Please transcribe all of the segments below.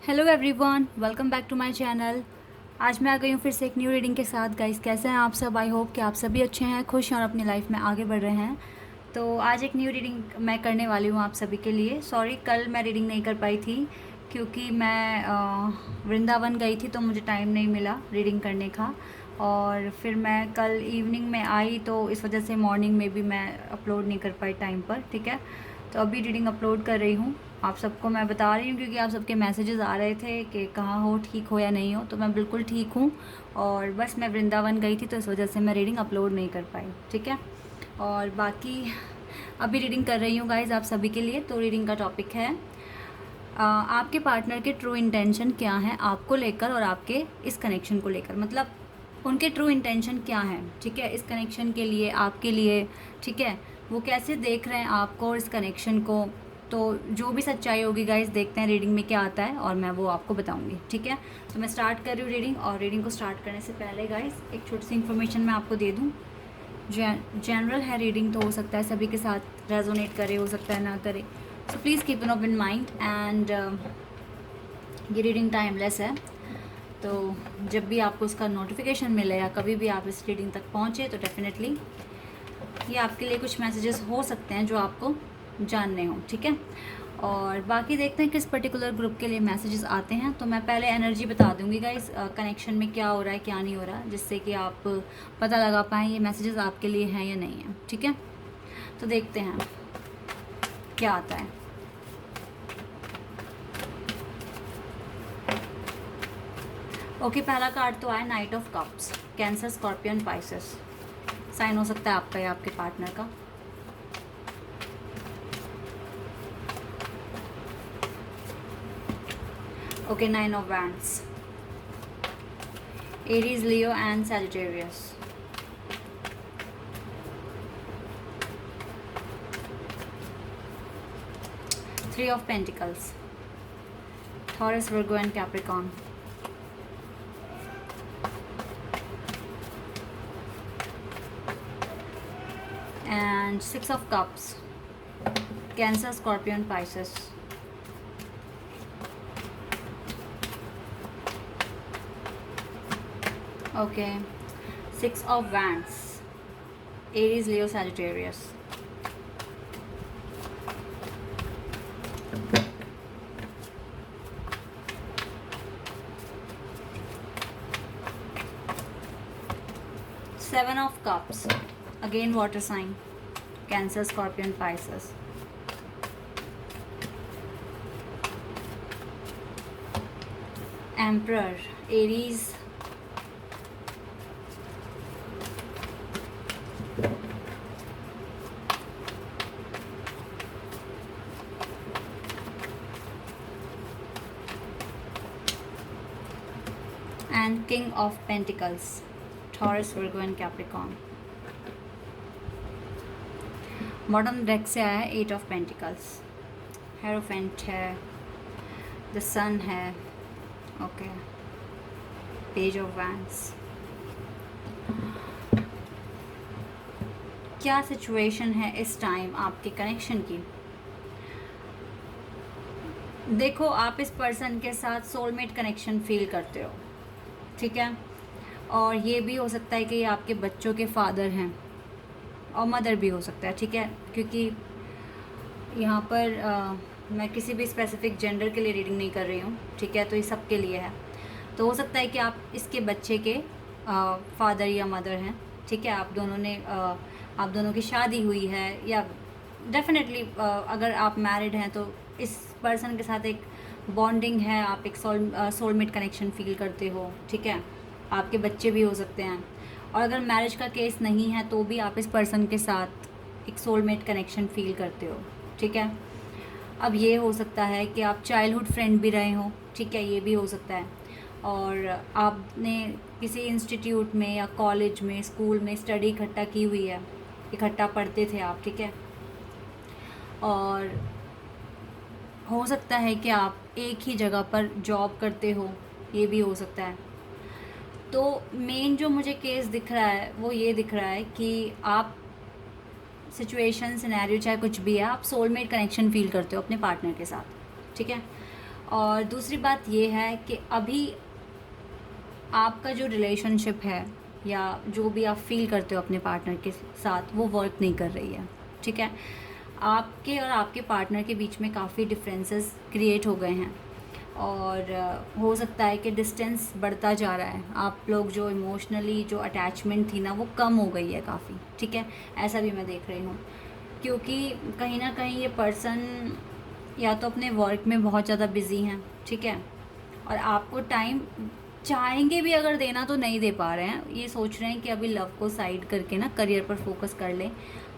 Hello everyone, welcome back to my channel. आज मैं आ गई हूँ फिर से एक न्यू रीडिंग के साथ। गाइस, कैसे हैं आप सब? आई होप कि आप सभी अच्छे हैं, खुश हैं और अपनी लाइफ में आगे बढ़ रहे हैं। तो आज एक न्यू रीडिंग मैं करने वाली हूँ आप सभी के लिए। सॉरी, कल मैं रीडिंग नहीं कर पाई थी क्योंकि मैं वृंदावन गई थी तो मुझे टाइम नहीं मिला रीडिंग करने का। और फिर मैं कल इवनिंग में आई तो इस वजह से मॉर्निंग में भी मैं अपलोड नहीं कर पाई टाइम पर। ठीक है, तो अभी रीडिंग अपलोड कर रही हूँ। आप सबको मैं बता रही हूँ क्योंकि आप सबके मैसेजेस आ रहे थे कि कहाँ हो, ठीक हो या नहीं हो। तो मैं बिल्कुल ठीक हूँ और बस मैं वृंदावन गई थी तो इस वजह से मैं रीडिंग अपलोड नहीं कर पाई। ठीक है, और बाकी अभी रीडिंग कर रही हूँ गाइज आप सभी के लिए। तो रीडिंग का टॉपिक है आपके पार्टनर के ट्रू इंटेंशन क्या हैं आपको लेकर और आपके इस कनेक्शन को लेकर। मतलब उनके ट्रू इंटेंशन क्या हैं, ठीक है, इस कनेक्शन के लिए, आपके लिए। ठीक है, वो कैसे देख रहे हैं आपको और इस कनेक्शन को। तो जो भी सच्चाई होगी गाइस, देखते हैं रीडिंग में क्या आता है और मैं वो आपको बताऊंगी। ठीक है, तो मैं स्टार्ट कर रही हूँ रीडिंग। और रीडिंग को स्टार्ट करने से पहले गाइस एक छोटी सी इन्फॉर्मेशन मैं आपको दे दूँ। जनरल है रीडिंग, तो हो सकता है सभी के साथ रेजोनेट करे, हो सकता है ना करे। So please keep an open mind and ये रीडिंग टाइमलेस है। तो जब भी आपको उसका नोटिफिकेशन मिले या कभी भी आप इस रीडिंग तक पहुँचे तो डेफिनेटली ये आपके लिए कुछ मैसेजेस हो सकते हैं जो आपको जानने हो। ठीक है, और बाकी देखते हैं किस पर्टिकुलर ग्रुप के लिए मैसेजेस आते हैं। तो मैं पहले एनर्जी बता दूंगी गाइस, कनेक्शन में क्या हो रहा है क्या नहीं हो रहा है, जिससे कि आप पता लगा पाएँ ये मैसेजेस आपके लिए हैं या नहीं है। ठीक है, तो देखते हैं क्या आता है। ओके, पहला कार्ड तो आया knight of cups. Cancer, scorpion, pisces sign हो सकता है आपका या आपके पार्टनर का। Okay, nine of wands, aries, leo and sagittarius. Three of pentacles, Taurus, Virgo and Capricorn. And Six of Cups, Cancer, Scorpion, Pisces. Okay, Six of Wands, Aries, Leo, Sagittarius. Seven of Cups, again water sign, Cancer, Scorpion, Pisces. Emperor, Aries, and King of Pentacles, Taurus, Virgo and Capricorn. Bottom deck से आया है eight of pentacles, hierophant है, the सन है, okay, page of wands. क्या situation है इस time आपके connection की? देखो, आप इस पर्सन के साथ सोलमेट कनेक्शन फील करते हो। ठीक है, और ये भी हो सकता है कि ये आपके बच्चों के फादर हैं और मदर भी हो सकता है। ठीक है, क्योंकि यहाँ पर मैं किसी भी स्पेसिफिक जेंडर के लिए रीडिंग नहीं कर रही हूँ। ठीक है, तो ये सब के लिए है। तो हो सकता है कि आप इसके बच्चे के फादर या मदर हैं। ठीक है, आप दोनों की शादी हुई है, या डेफिनेटली अगर आप मैरिड हैं तो इस पर्सन के साथ एक बॉन्डिंग है, आप एक सोलमेट कनेक्शन फील करते हो। ठीक है, आपके बच्चे भी हो सकते हैं। और अगर मैरिज का केस नहीं है तो भी आप इस पर्सन के साथ एक सोलमेट कनेक्शन फील करते हो। ठीक है, अब ये हो सकता है कि आप चाइल्डहुड फ्रेंड भी रहे हो। ठीक है, ये भी हो सकता है। और आपने किसी इंस्टीट्यूट में या कॉलेज में, स्कूल में स्टडी इकट्ठा की हुई है, इकट्ठा पढ़ते थे आप। ठीक है, और हो सकता है कि आप एक ही जगह पर जॉब करते हो, ये भी हो सकता है। तो मेन जो मुझे केस दिख रहा है वो ये दिख रहा है कि आप सिचुएशन, सिनेरियो चाहे कुछ भी है, आप सोलमेट कनेक्शन फील करते हो अपने पार्टनर के साथ। ठीक है, और दूसरी बात ये है कि अभी आपका जो रिलेशनशिप है या जो भी आप फील करते हो अपने पार्टनर के साथ, वो वर्क नहीं कर रही है, ठीक है। आपके और आपके पार्टनर के बीच में काफ़ी डिफरेंसेस क्रिएट हो गए हैं और हो सकता है कि डिस्टेंस बढ़ता जा रहा है। आप लोग जो इमोशनली जो अटैचमेंट थी ना, वो कम हो गई है काफ़ी, ठीक है। ऐसा भी मैं देख रही हूँ, क्योंकि कहीं ना कहीं ये पर्सन या तो अपने वर्क में बहुत ज़्यादा बिज़ी हैं, ठीक है, और आपको टाइम चाहेंगे भी अगर देना तो नहीं दे पा रहे हैं। ये सोच रहे हैं कि अभी लव को साइड करके ना करियर पर फोकस कर लें,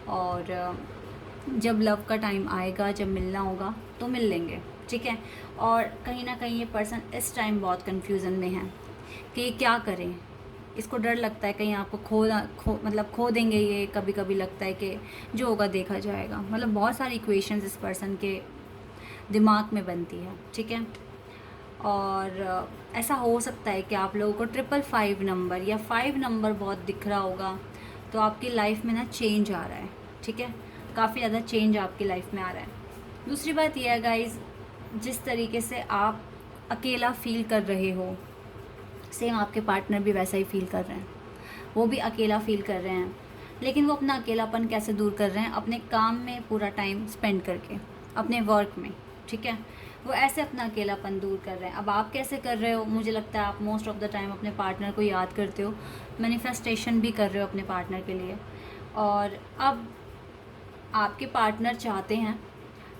और जब लव का टाइम आएगा, जब मिलना होगा तो मिल लेंगे, ठीक है। और कहीं ना कहीं ये पर्सन इस टाइम बहुत कन्फ्यूज़न में है कि ये क्या करें। इसको डर लगता है कहीं आपको मतलब खो देंगे ये। कभी कभी लगता है कि जो होगा देखा जाएगा। मतलब बहुत सारी इक्वेशंस इस पर्सन के दिमाग में बनती है, ठीक है। और ऐसा हो सकता है कि आप लोगों को 555 नंबर या 5 नंबर बहुत दिख रहा होगा, तो आपकी लाइफ में ना चेंज आ रहा है, ठीक है। काफ़ी ज़्यादा चेंज आपकी लाइफ में आ रहा है। दूसरी बात यह है गाइज़, जिस तरीके से आप अकेला फील कर रहे हो, सेम आपके पार्टनर भी वैसा ही फील कर रहे हैं। वो भी अकेला फील कर रहे हैं, लेकिन वो अपना अकेलापन कैसे दूर कर रहे हैं? अपने काम में पूरा टाइम स्पेंड करके, अपने वर्क में, ठीक है। वो ऐसे अपना अकेलापन दूर कर रहे हैं। अब आप कैसे कर रहे हो? मुझे लगता है आप मोस्ट ऑफ द टाइम अपने पार्टनर को याद करते हो, मैनिफेस्टेशन भी कर रहे हो अपने पार्टनर के लिए। और अब आपके पार्टनर चाहते हैं,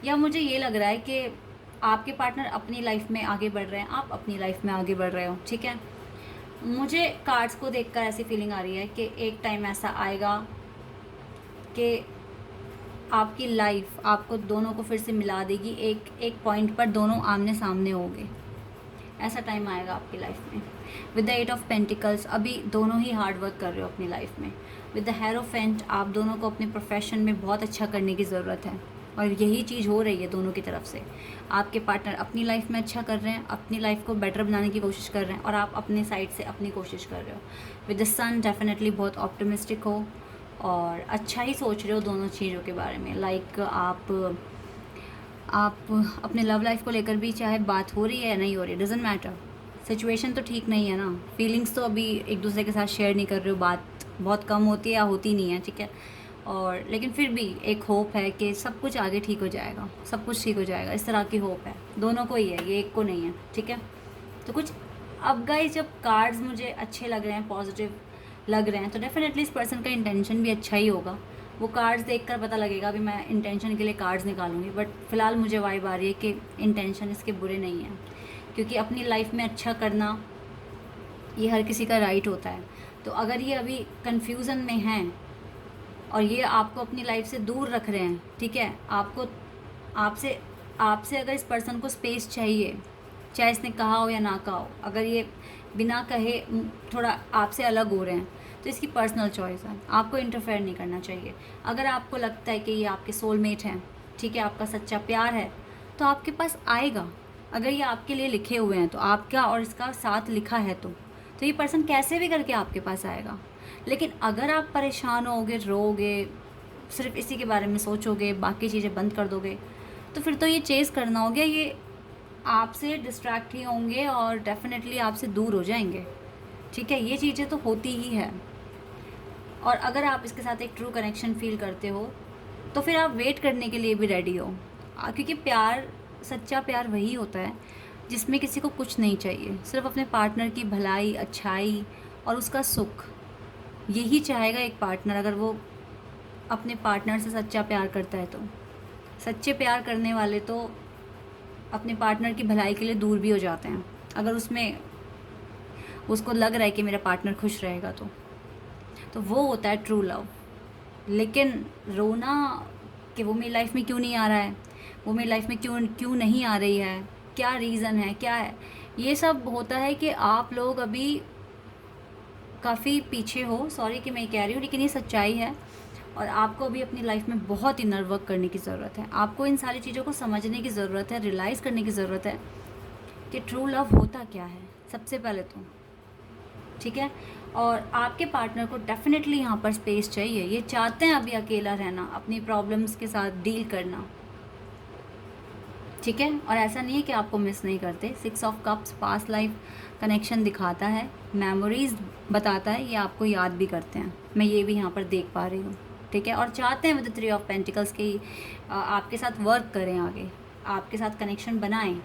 या मुझे ये लग रहा है कि आपके पार्टनर अपनी लाइफ में आगे बढ़ रहे हैं, आप अपनी लाइफ में आगे बढ़ रहे हो, ठीक है। मुझे कार्ड्स को देखकर ऐसी फीलिंग आ रही है कि एक टाइम ऐसा आएगा कि आपकी लाइफ आपको दोनों को फिर से मिला देगी। एक एक पॉइंट पर दोनों आमने सामने होंगे। ऐसा टाइम आएगा आपकी लाइफ में। विद द 8 ऑफ पेंटिकल्स, अभी दोनों ही हार्ड वर्क कर रहे हो अपनी लाइफ में। विद द हेरोफेंट, आप दोनों को अपने प्रोफेशन में बहुत अच्छा करने की ज़रूरत है, और यही चीज़ हो रही है दोनों की तरफ से। आपके पार्टनर अपनी लाइफ में अच्छा कर रहे हैं, अपनी लाइफ को बेटर बनाने की कोशिश कर रहे हैं, और आप अपने साइड से अपनी कोशिश कर रहे हो। विद द सन, डेफिनेटली बहुत ऑप्टिमिस्टिक हो और अच्छा ही सोच रहे हो दोनों चीज़ों के बारे में। लाइक आप अपने लव लाइफ को लेकर भी, चाहे बात हो रही है या नहीं हो रही, डजेंट मैटर, सिचुएशन तो ठीक नहीं है ना, फीलिंग्स तो अभी एक दूसरे के साथ शेयर नहीं कर रहे हो, बात बहुत कम होती है या होती नहीं है, ठीक है। और लेकिन फिर भी एक होप है कि सब कुछ आगे ठीक हो जाएगा, सब कुछ ठीक हो जाएगा, इस तरह की होप है। दोनों को ही है, ये एक को नहीं है, ठीक है। तो कुछ अब गाइस, जब कार्ड्स मुझे अच्छे लग रहे हैं, पॉजिटिव लग रहे हैं, तो डेफिनेटली इस पर्सन का इंटेंशन भी अच्छा ही होगा। वो कार्ड्स देखकर पता लगेगा। अभी मैं इंटेंशन के लिए कार्ड्स निकालूंगी, बट फ़िलहाल मुझे वाइब आ रही है कि इंटेंशन इसके बुरे नहीं हैं, क्योंकि अपनी लाइफ में अच्छा करना ये हर किसी का राइट होता है। तो अगर ये अभी कन्फ्यूज़न में हैं और ये आपको अपनी लाइफ से दूर रख रहे हैं, ठीक है, आपको आपसे आपसे अगर इस पर्सन को स्पेस चाहिए, चाहे इसने कहा हो या ना कहा हो, अगर ये बिना कहे थोड़ा आपसे अलग हो रहे हैं, तो इसकी पर्सनल चॉइस है, आपको इंटरफेयर नहीं करना चाहिए। अगर आपको लगता है कि ये आपके सोलमेट हैं, ठीक है, आपका सच्चा प्यार है, तो आपके पास आएगा। अगर ये आपके लिए लिखे हुए हैं तो आपका और इसका साथ लिखा है, तो ये पर्सन कैसे भी करके आपके पास आएगा। लेकिन अगर आप परेशान होगे, रोगे, सिर्फ इसी के बारे में सोचोगे, बाकी चीज़ें बंद कर दोगे, तो फिर तो ये चेज़ करना हो गया, ये आपसे डिस्ट्रैक्ट ही होंगे और डेफिनेटली आपसे दूर हो जाएंगे, ठीक है। ये चीज़ें तो होती ही है। और अगर आप इसके साथ एक ट्रू कनेक्शन फील करते हो, तो फिर आप वेट करने के लिए भी रेडी हो, क्योंकि प्यार, सच्चा प्यार वही होता है जिसमें किसी को कुछ नहीं चाहिए, सिर्फ अपने पार्टनर की भलाई, अच्छाई और उसका सुख। यही चाहेगा एक पार्टनर, अगर वो अपने पार्टनर से सच्चा प्यार करता है तो। सच्चे प्यार करने वाले तो अपने पार्टनर की भलाई के लिए दूर भी हो जाते हैं, अगर उसमें उसको लग रहा है कि मेरा पार्टनर खुश रहेगा तो वो होता है ट्रू लव। लेकिन रोना कि वो मेरी लाइफ में क्यों नहीं आ रहा है, वो मेरी लाइफ में क्यों नहीं आ रही है, क्या रीज़न है, क्या है, ये सब होता है कि आप लोग अभी काफ़ी पीछे हो। सॉरी कि मैं कह रही हूँ, लेकिन ये सच्चाई है। और आपको अभी अपनी लाइफ में बहुत इनर वर्क करने की ज़रूरत है। आपको इन सारी चीज़ों को समझने की ज़रूरत है, रियलाइज़ करने की ज़रूरत है कि ट्रू लव होता क्या है सबसे पहले तो, ठीक है। और आपके पार्टनर को डेफिनेटली यहाँ पर स्पेस चाहिए। ये चाहते हैं अभी अकेला रहना, अपनी प्रॉब्लम्स के साथ डील करना, ठीक है। और ऐसा नहीं है कि आपको मिस नहीं करते। 6 of cups past life connection दिखाता है, मेमोरीज बताता है, ये आपको याद भी करते हैं, मैं ये भी यहाँ पर देख पा रही हूँ। ठीक है। और चाहते हैं विद 3 ऑफ पेंटिकल्स की आपके साथ वर्क करें, आगे आपके साथ कनेक्शन बनाएं,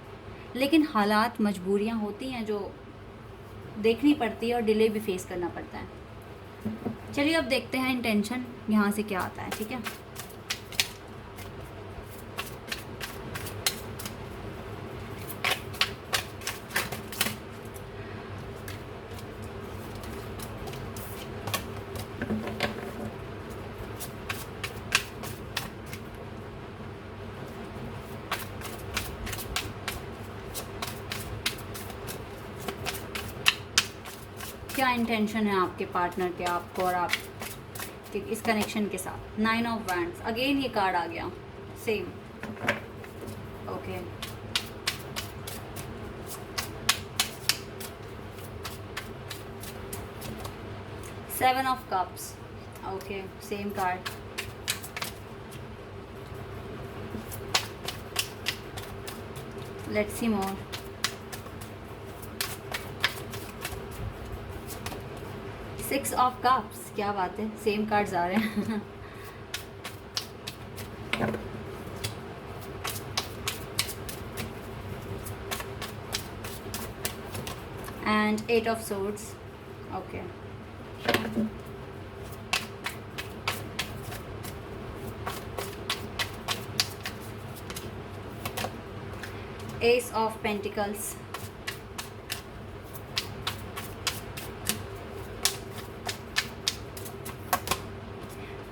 लेकिन हालात मजबूरियाँ होती हैं जो देखनी पड़ती है और डिले भी फेस करना पड़ता है। चलिए अब देखते हैं इंटेंशन यहाँ से क्या आता है। ठीक है। क्या इंटेंशन है आपके पार्टनर के, आपको और आप के इस कनेक्शन के साथ। 9 ऑफ वैंड्स, अगेन ये कार्ड आ गया same. Okay, seven of cups, okay same card. Let's see more. Six of cups, क्या बात है, सेम कार्ड्स आ रहे हैं। And 8 of swords, okay. Ace of pentacles,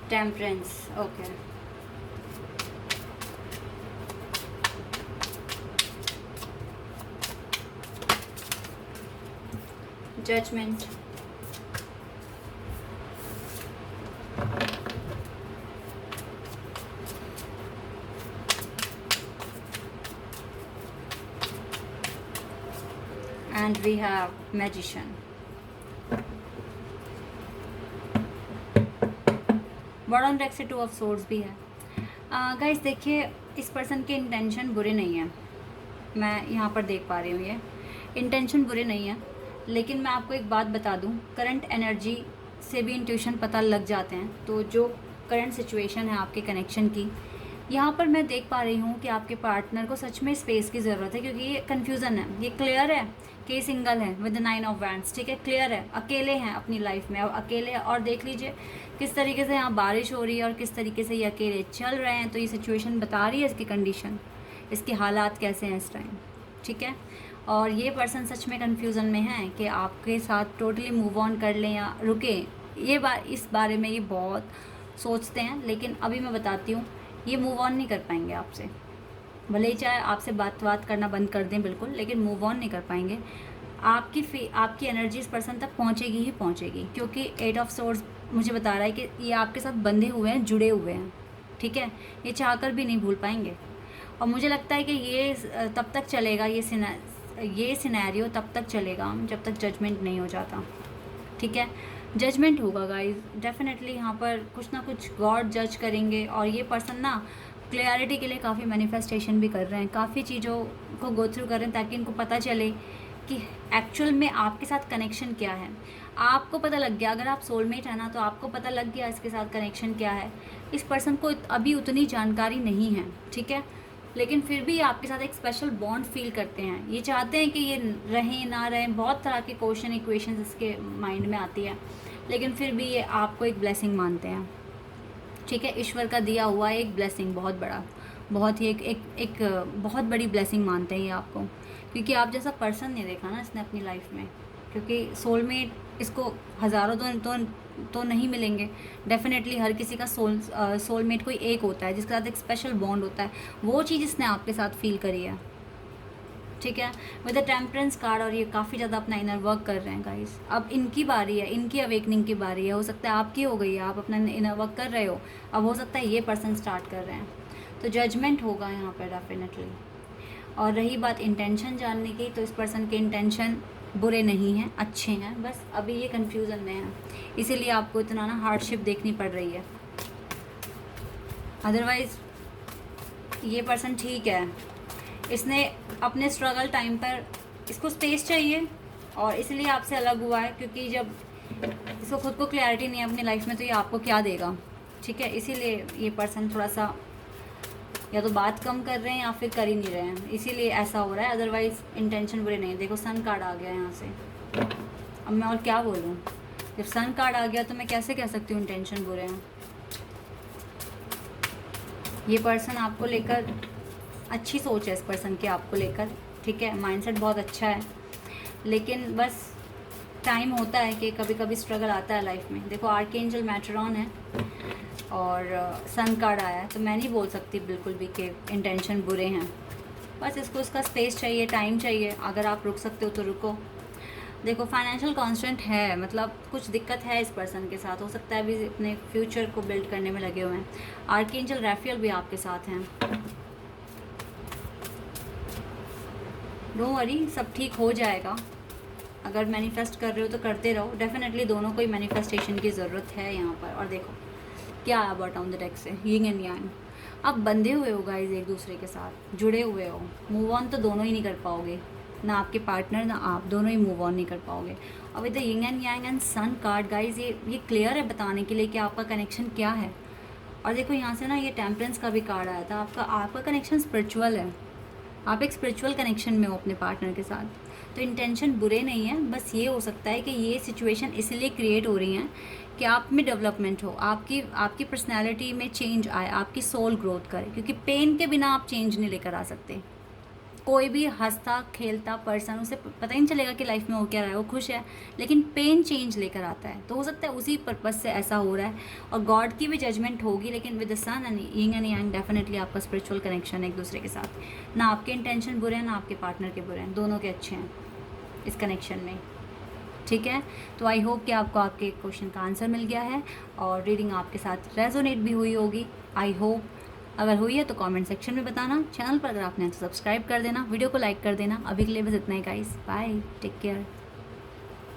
temperance, okay. Judgment, and we have magician. Bottom deck से 2 of swords भी है। Guys देखिए, इस पर्सन के इंटेंशन बुरे नहीं है, मैं यहाँ पर देख पा रही हूँ, ये इंटेंशन बुरे नहीं है, लेकिन मैं आपको एक बात बता दूँ, करंट एनर्जी से भी इंट्यूशन पता लग जाते हैं। तो जो करंट सिचुएशन है आपके कनेक्शन की, यहाँ पर मैं देख पा रही हूँ कि आपके पार्टनर को सच में स्पेस की ज़रूरत है, क्योंकि ये कन्फ्यूज़न है, ये क्लियर है कि ये सिंगल है विद 9 ऑफ वैंड्स। ठीक है, क्लियर है, अकेले हैं अपनी लाइफ में, अब अकेले। और देख लीजिए किस तरीके से यहाँ बारिश हो रही है और किस तरीके से ये अकेले चल रहे हैं। तो ये सिचुएशन बता रही है इसकी कंडीशन, इसके हालात कैसे हैं इस टाइम। ठीक है। और ये पर्सन सच में कन्फ्यूज़न में है कि आपके साथ टोटली मूव ऑन कर लें या रुकें। इस बारे में ये बहुत सोचते हैं, लेकिन अभी मैं बताती हूँ, ये मूव ऑन नहीं कर पाएंगे आपसे, भले ही चाहे आपसे बात करना बंद कर दें बिल्कुल, लेकिन मूव ऑन नहीं कर पाएंगे। आपकी एनर्जी इस पर्सन तक पहुंचेगी ही पहुंचेगी, क्योंकि 8 ऑफ सोर्स मुझे बता रहा है कि ये आपके साथ बंधे हुए हैं, जुड़े हुए हैं। ठीक है, ये चाहकर भी नहीं भूल पाएंगे। और मुझे लगता है कि ये तब तक चलेगा, ये सिनेरियो तब तक चलेगा जब तक जजमेंट नहीं हो जाता। ठीक है, जजमेंट होगा गाइस, डेफिनेटली यहाँ पर कुछ ना कुछ गॉड जज करेंगे। और ये पर्सन ना क्लियरिटी के लिए काफ़ी मैनिफेस्टेशन भी कर रहे हैं, काफ़ी चीज़ों को गो थ्रू कर रहे हैं, ताकि इनको पता चले कि एक्चुअल में आपके साथ कनेक्शन क्या है। आपको पता लग गया, अगर आप सोलमेट है ना, तो आपको पता लग गया इसके साथ कनेक्शन क्या है। इस पर्सन को अभी उतनी जानकारी नहीं है, ठीक है, लेकिन फिर भी आपके साथ एक स्पेशल बॉन्ड फील करते हैं। ये चाहते हैं कि ये रहें ना रहें, बहुत तरह के क्वेश्चन इक्वेशंस इसके माइंड में आती है, लेकिन फिर भी ये आपको एक ब्लेसिंग मानते हैं। ठीक है, ईश्वर का दिया हुआ एक ब्लेसिंग, बहुत बड़ा, बहुत ही एक बहुत बड़ी ब्लेसिंग मानते हैं ये आपको, क्योंकि आप जैसा पर्सन नहीं देखा ना इसने अपनी लाइफ में। क्योंकि सोलमेट इसको हज़ारों तो नहीं मिलेंगे, डेफिनेटली हर किसी का सोलमेट कोई एक होता है जिसके साथ एक स्पेशल बॉन्ड होता है। वो चीज़ इसने आपके साथ फील करी है। ठीक है, विद द टेम्परेंस कार्ड, और ये काफ़ी ज़्यादा अपना इनर वर्क कर रहे हैं गाइस। अब इनकी बारी है, इनकी अवेकनिंग की बारी है। हो सकता है आपकी हो गई है, आप अपना इनर वर्क कर रहे हो, अब हो सकता है ये पर्सन स्टार्ट कर रहे हैं। तो जजमेंट होगा यहाँ पर डेफिनेटली। और रही बात इंटेंशन जानने की, तो इस पर्सन के इंटेंशन बुरे नहीं हैं, अच्छे हैं, बस अभी ये कन्फ्यूज़न में है, इसीलिए आपको इतना ना हार्डशिप देखनी पड़ रही है। अदरवाइज़ ये पर्सन ठीक है, इसने अपने स्ट्रगल टाइम पर इसको स्पेस चाहिए और इसलिए आपसे अलग हुआ है, क्योंकि जब इसको खुद को क्लैरिटी नहीं है अपनी लाइफ में तो ये आपको क्या देगा। ठीक है, इसीलिए ये पर्सन थोड़ा सा या तो बात कम कर रहे हैं या फिर कर ही नहीं रहे हैं, इसीलिए ऐसा हो रहा है। अदरवाइज़ इंटेंशन बुरे नहीं है। देखो सन कार्ड आ गया यहाँ से, अब मैं और क्या बोलूँ। जब सन कार्ड आ गया तो मैं कैसे कह सकती हूँ इंटेंशन बुरे हैं। ये पर्सन आपको लेकर अच्छी सोच है, इस पर्सन की आपको लेकर, ठीक है, माइंडसेट बहुत अच्छा है, लेकिन बस टाइम होता है कि कभी कभी स्ट्रगल आता है लाइफ में। देखो आर्कएंजल मैट्रॉन है और सन कार्ड आया है, तो मैं नहीं बोल सकती बिल्कुल भी कि इंटेंशन बुरे हैं। बस इसको इसका स्पेस चाहिए, टाइम चाहिए। अगर आप रुक सकते हो तो रुको। देखो फाइनेंशियल कॉन्स्टेंट है, मतलब कुछ दिक्कत है इस पर्सन के साथ, हो सकता है अभी अपने फ्यूचर को बिल्ड करने में लगे हुए हैं। आर्कएंजल रैफियल भी आपके साथ हैं। डोंट वरी, सब ठीक हो जाएगा। अगर मैनिफेस्ट कर रहे हो तो करते रहो। डेफिनेटली दोनों को ही मैनिफेस्टेशन की ज़रूरत है यहाँ पर। और देखो क्या आया बॉटम द डेक से, यिंग एंड यांग। आप बंधे हुए हो गाइस, एक दूसरे के साथ जुड़े हुए हो। मूव ऑन तो दोनों ही नहीं कर पाओगे, ना आपके पार्टनर ना आप, दोनों ही मूव ऑन नहीं कर पाओगे। और with the yin and yang and sun card guys, ये क्लियर है बताने के लिए कि आपका कनेक्शन क्या है। और देखो यहाँ से ना ये टेम्परेंस का भी कार्ड आया था। आपका कनेक्शन स्पिरिचुअल है, आप एक स्पिरिचुअल कनेक्शन में हो अपने पार्टनर के साथ। तो इंटेंशन बुरे नहीं है, बस ये हो सकता है कि ये सिचुएशन इसलिए क्रिएट हो रही हैं कि आप में डेवलपमेंट हो, आपकी पर्सनैलिटी में चेंज आए, आपकी सोल ग्रोथ करे। क्योंकि पेन के बिना आप चेंज नहीं लेकर आ सकते। कोई भी हंसता खेलता पर्सन, उसे पता ही नहीं चलेगा कि लाइफ में हो क्या रहा है, वो खुश है, लेकिन पेन चेंज लेकर आता है। तो हो सकता है उसी पर्पज़ से ऐसा हो रहा है। और गॉड की भी जजमेंट होगी, लेकिन with the sun and yin and yang definitely आपका स्पिरिचुअल कनेक्शन है एक दूसरे के साथ। ना आपके इंटेंशन बुरे हैं ना आपके पार्टनर के बुरे हैं, दोनों के अच्छे हैं इस कनेक्शन में। ठीक है, तो आई होप कि आपको आपके क्वेश्चन का आंसर मिल गया है और रीडिंग आपके साथ रेजोनेट भी हुई होगी, आई होप। अगर हुई है तो कमेंट सेक्शन में बताना। चैनल पर अगर आपने तो सब्सक्राइब कर देना, वीडियो को लाइक कर देना। अभी के लिए बस इतना ही गाइस, बाय, टेक केयर।